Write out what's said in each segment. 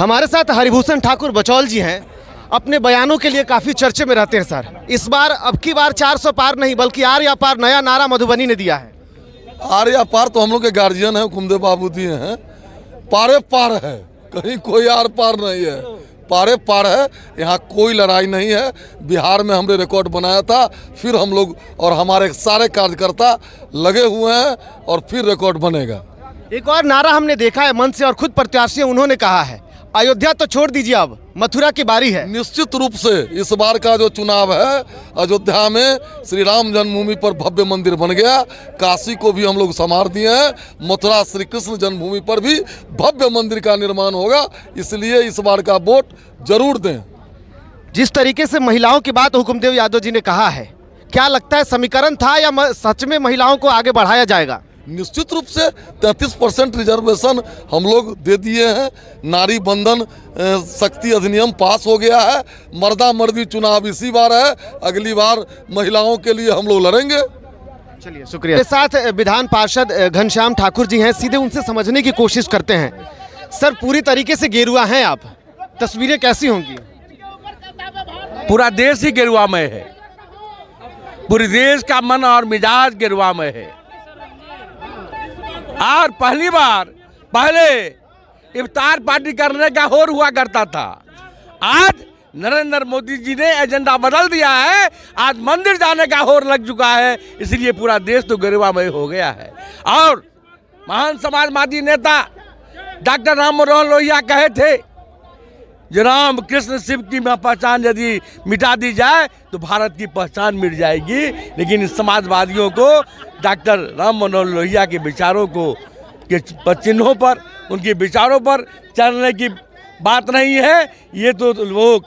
हमारे साथ हरिभूषण ठाकुर बचौल जी हैं। अपने बयानों के लिए काफ़ी चर्चे में रहते हैं सर। इस बार अब की बार 400 पार नहीं बल्कि आर्या पार नया नारा मधुबनी ने दिया है। आर्या पार तो हम लोग के गार्जियन हैं, कुमदेव बाबू दिए हैं। पारे पार है, कहीं कोई आर पार नहीं है, पारे पार है। यहाँ कोई लड़ाई नहीं है। बिहार में हमने रिकॉर्ड बनाया था, फिर हम लोग और हमारे सारे कार्यकर्ता लगे हुए हैं और फिर रिकॉर्ड बनेगा। एक और नारा हमने देखा है मंच से और खुद प्रत्याशी उन्होंने कहा है, अयोध्या तो छोड़ दीजिए अब मथुरा की बारी है। निश्चित रूप से इस बार का जो चुनाव है, अयोध्या में श्री राम जन्मभूमि पर भव्य मंदिर बन गया। काशी को भी हम लोग संवार दिए हैं। मथुरा श्री कृष्ण जन्मभूमि पर भी भव्य मंदिर का निर्माण होगा। इसलिए इस बार का वोट जरूर दें। जिस तरीके से महिलाओं की बात हुकुमदेव यादव जी ने कहा है, क्या लगता है समीकरण था या सच में महिलाओं को आगे बढ़ाया जाएगा? निश्चित रूप से 33% रिजर्वेशन हम लोग दे दिए हैं। नारी बंधन शक्ति अधिनियम पास हो गया है। मर्दा मर्दी चुनाव इसी बार है, अगली बार महिलाओं के लिए हम लोग लड़ेंगे। चलिए शुक्रिया। के साथ विधान पार्षद घनश्याम ठाकुर जी हैं, सीधे उनसे समझने की कोशिश करते हैं। सर, पूरी तरीके से गेरुआ हैं आप, तस्वीरें कैसी होंगी? पूरा देश ही गेरुआ में है, पूरे देश का मन और मिजाज गेरुआ में है। और पहली बार पहले इफ्तार पार्टी करने का होर हुआ करता था। आज नरेंद्र मोदी जी ने एजेंडा बदल दिया है, आज मंदिर जाने का होर लग चुका है। इसलिए पूरा देश तो गरिमामय हो गया है। और महान समाजवादी नेता डॉक्टर राम मनोहर लोहिया कहे थे, जो राम कृष्ण शिव की पहचान यदि मिटा दी जाए तो भारत की पहचान मिट जाएगी। लेकिन इस समाजवादियों को डॉक्टर राम मनोहर लोहिया के विचारों को के चिन्हों पर, उनके विचारों पर चलने की बात नहीं है। ये तो लोग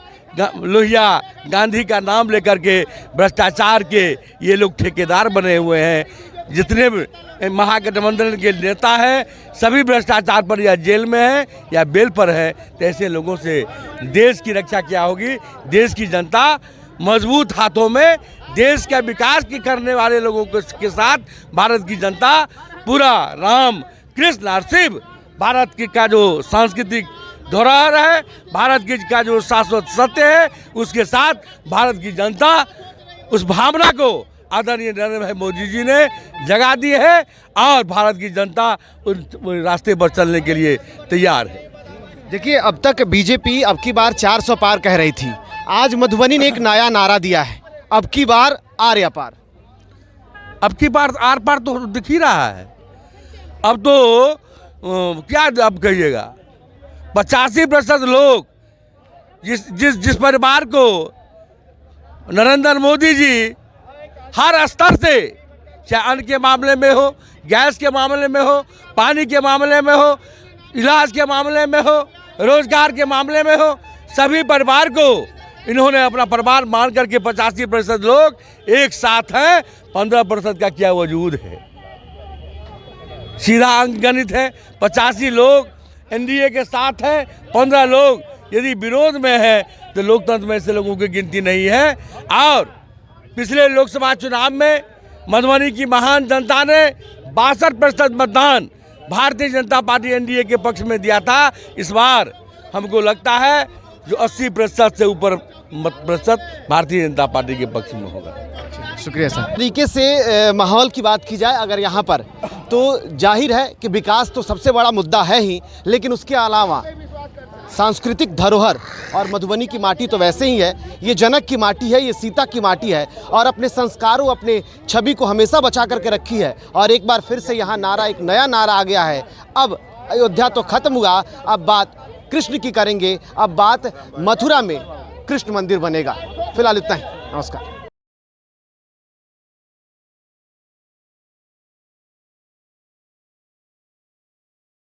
लोहिया गांधी का नाम लेकर के भ्रष्टाचार के ये लोग ठेकेदार बने हुए हैं। जितने महागठबंधन के नेता हैं सभी भ्रष्टाचार पर या जेल में हैं या बेल पर है। तो ऐसे लोगों से देश की रक्षा क्या होगी? देश की जनता मजबूत हाथों में देश का विकास की करने वाले लोगों के साथ भारत की जनता पूरा राम कृष्ण और शिव भारत की का जो सांस्कृतिक धरोहर है, भारत की का जो शाश्वत सत्य है, उसके साथ भारत की जनता उस भावना को आदरणीय नरेंद्र भाई मोदी जी ने जगा दी है और भारत की जनता उन रास्ते पर चलने के लिए तैयार है। देखिए, अब तक बीजेपी अब की बार 400 पार कह रही थी, आज मधुबनी ने एक नया नारा दिया है, अब की बार आर्या पार। अब की बार आर पार तो दिख ही रहा है। अब तो क्या अब कहिएगा, 85% लोग जिस परिवार को नरेंद्र मोदी जी हर स्तर से, चाहे अन्न के मामले में हो, गैस के मामले में हो, पानी के मामले में हो, इलाज के मामले में हो, रोजगार के मामले में हो, सभी परिवार को इन्होंने अपना परिवार मान करके 85% लोग एक साथ हैं। 15% का क्या वजूद है? सीधा अंकगणित है। 85 लोग एनडीए के साथ हैं, 15 लोग यदि विरोध में है तो लोकतंत्र में ऐसे लोगों की गिनती नहीं है। और पिछले लोकसभा चुनाव में मधुबनी की महान जनता ने 62% मतदान भारतीय जनता पार्टी एनडीए के पक्ष में दिया था। इस बार हमको लगता है जो 80% से ऊपर प्रतिशत भारतीय जनता पार्टी के पक्ष में होगा। शुक्रिया सर। तरीके से माहौल की बात की जाए अगर यहाँ पर, तो जाहिर है कि विकास तो सबसे बड़ा मुद्दा है ही, लेकिन उसके अलावा सांस्कृतिक धरोहर और मधुबनी की माटी तो वैसे ही है, ये जनक की माटी है, ये सीता की माटी है और अपने संस्कारों, अपने छवि को हमेशा बचा करके रखी है। और एक बार फिर से यहाँ नारा, एक नया नारा आ गया है, अब अयोध्या तो खत्म हुआ, अब बात कृष्ण की करेंगे, अब बात मथुरा में कृष्ण मंदिर बनेगा। फिलहाल इतना ही, नमस्कार।